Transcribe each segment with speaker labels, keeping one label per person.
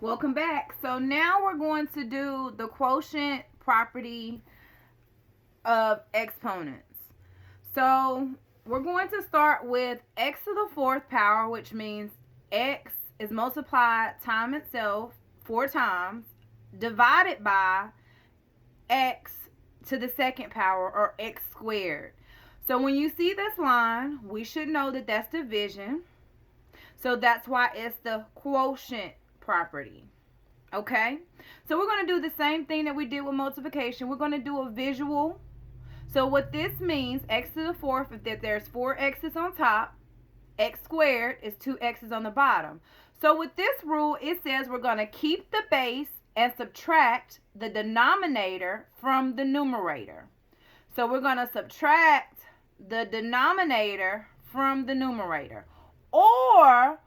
Speaker 1: Welcome back. So now we're going to do the quotient property of exponents. So we're going to start with x to the fourth power, which means x is multiplied time itself 4 times divided by x to the second power, or x squared. So when you see this line, we should know that that's division. So that's why it's the quotient property. Okay? So we're going to do the same thing that we did with multiplication. We're going to do a visual. So what this means, x to the fourth, if there's 4x's on top, x squared is 2x's on the bottom. So with this rule, it says we're going to keep the base and subtract the denominator from the numerator. So we're going to subtract the denominator from the numerator. Or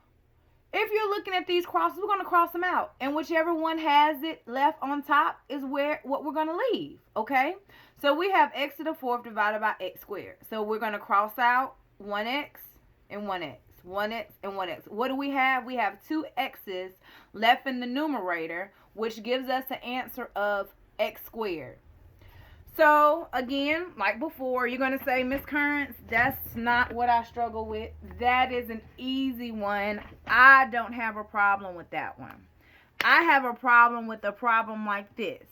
Speaker 1: if you're looking at these crosses, we're going to cross them out. And whichever one has it left on top is what we're going to leave. Okay? So we have x to the fourth divided by x squared. So we're going to cross out 1x and 1x. 1x and 1x. What do we have? We have 2x's left in the numerator, which gives us an answer of x squared. So, again, like before, you're going to say, Miss Currents, that's not what I struggle with. That is an easy one. I don't have a problem with that one. I have a problem with a problem like this.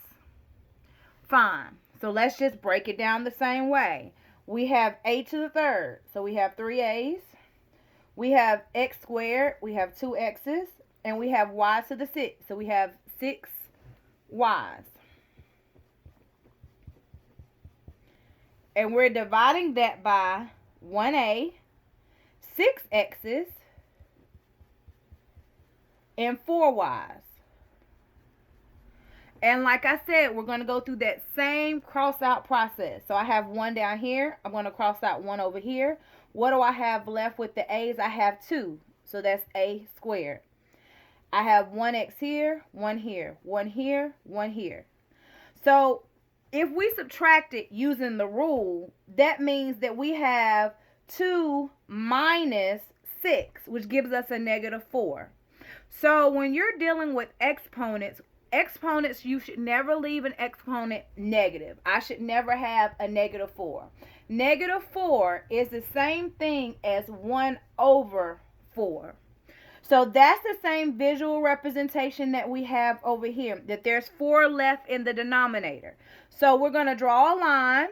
Speaker 1: Fine. So, let's just break it down the same way. We have a to the third. So, we have 3a's. We have x squared. We have 2x's. And we have y to the 6. So, we have 6y's. And we're dividing that by 1a, 6x's, and 4y's. And like I said, we're going to go through that same cross out process. So I have 1 down here. I'm going to cross out 1 over here. What do I have left with the a's? I have 2. So that's a squared. I have 1x here, 1 here, 1 here, 1 here. So if we subtract it using the rule, that means that we have 2 minus 6, which gives us a negative 4. So when you're dealing with exponents, you should never leave an exponent negative. I should never have a negative 4. Negative 4 is the same thing as 1 over 4. So that's the same visual representation that we have over here, that there's 4 left in the denominator. So we're going to draw a line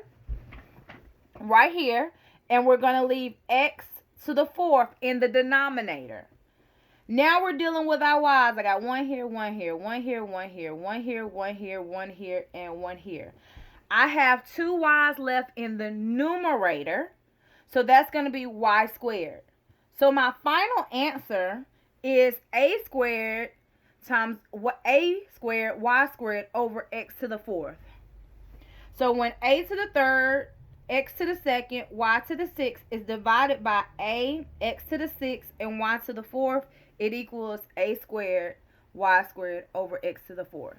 Speaker 1: right here, and we're going to leave x to the fourth in the denominator. Now we're dealing with our y's. I got 1 here, 1 here, 1 here, 1 here, 1 here, 1 here, 1 here, and 1 here. I have 2 y's left in the numerator, so that's going to be y squared. So my final answer is a squared times a squared y squared over x to the fourth. So when a to the third, x to the second, y to the sixth is divided by a, x to the sixth, and y to the fourth, it equals a squared y squared over x to the fourth.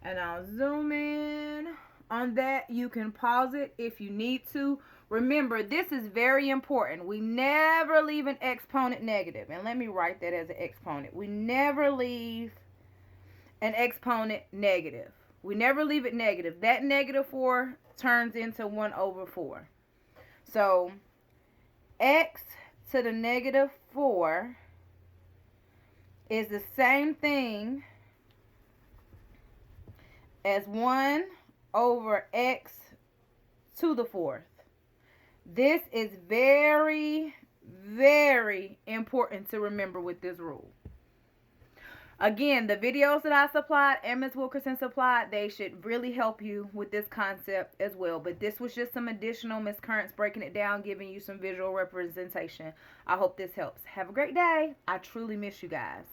Speaker 1: And I'll zoom in on that. You can pause it if you need to. Remember, this is very important. We never leave an exponent negative. And let me write that as an exponent. We never leave an exponent negative. We never leave it negative. That negative 4 turns into 1 over 4. So, x to the negative 4 is the same thing as 1 over x to the fourth. This is very, very important to remember with this rule. Again, the videos that I supplied and Ms. Wilkerson supplied, they should really help you with this concept as well. But this was just some additional Ms. Currents breaking it down, giving you some visual representation. I hope this helps. Have a great day. I truly miss you guys.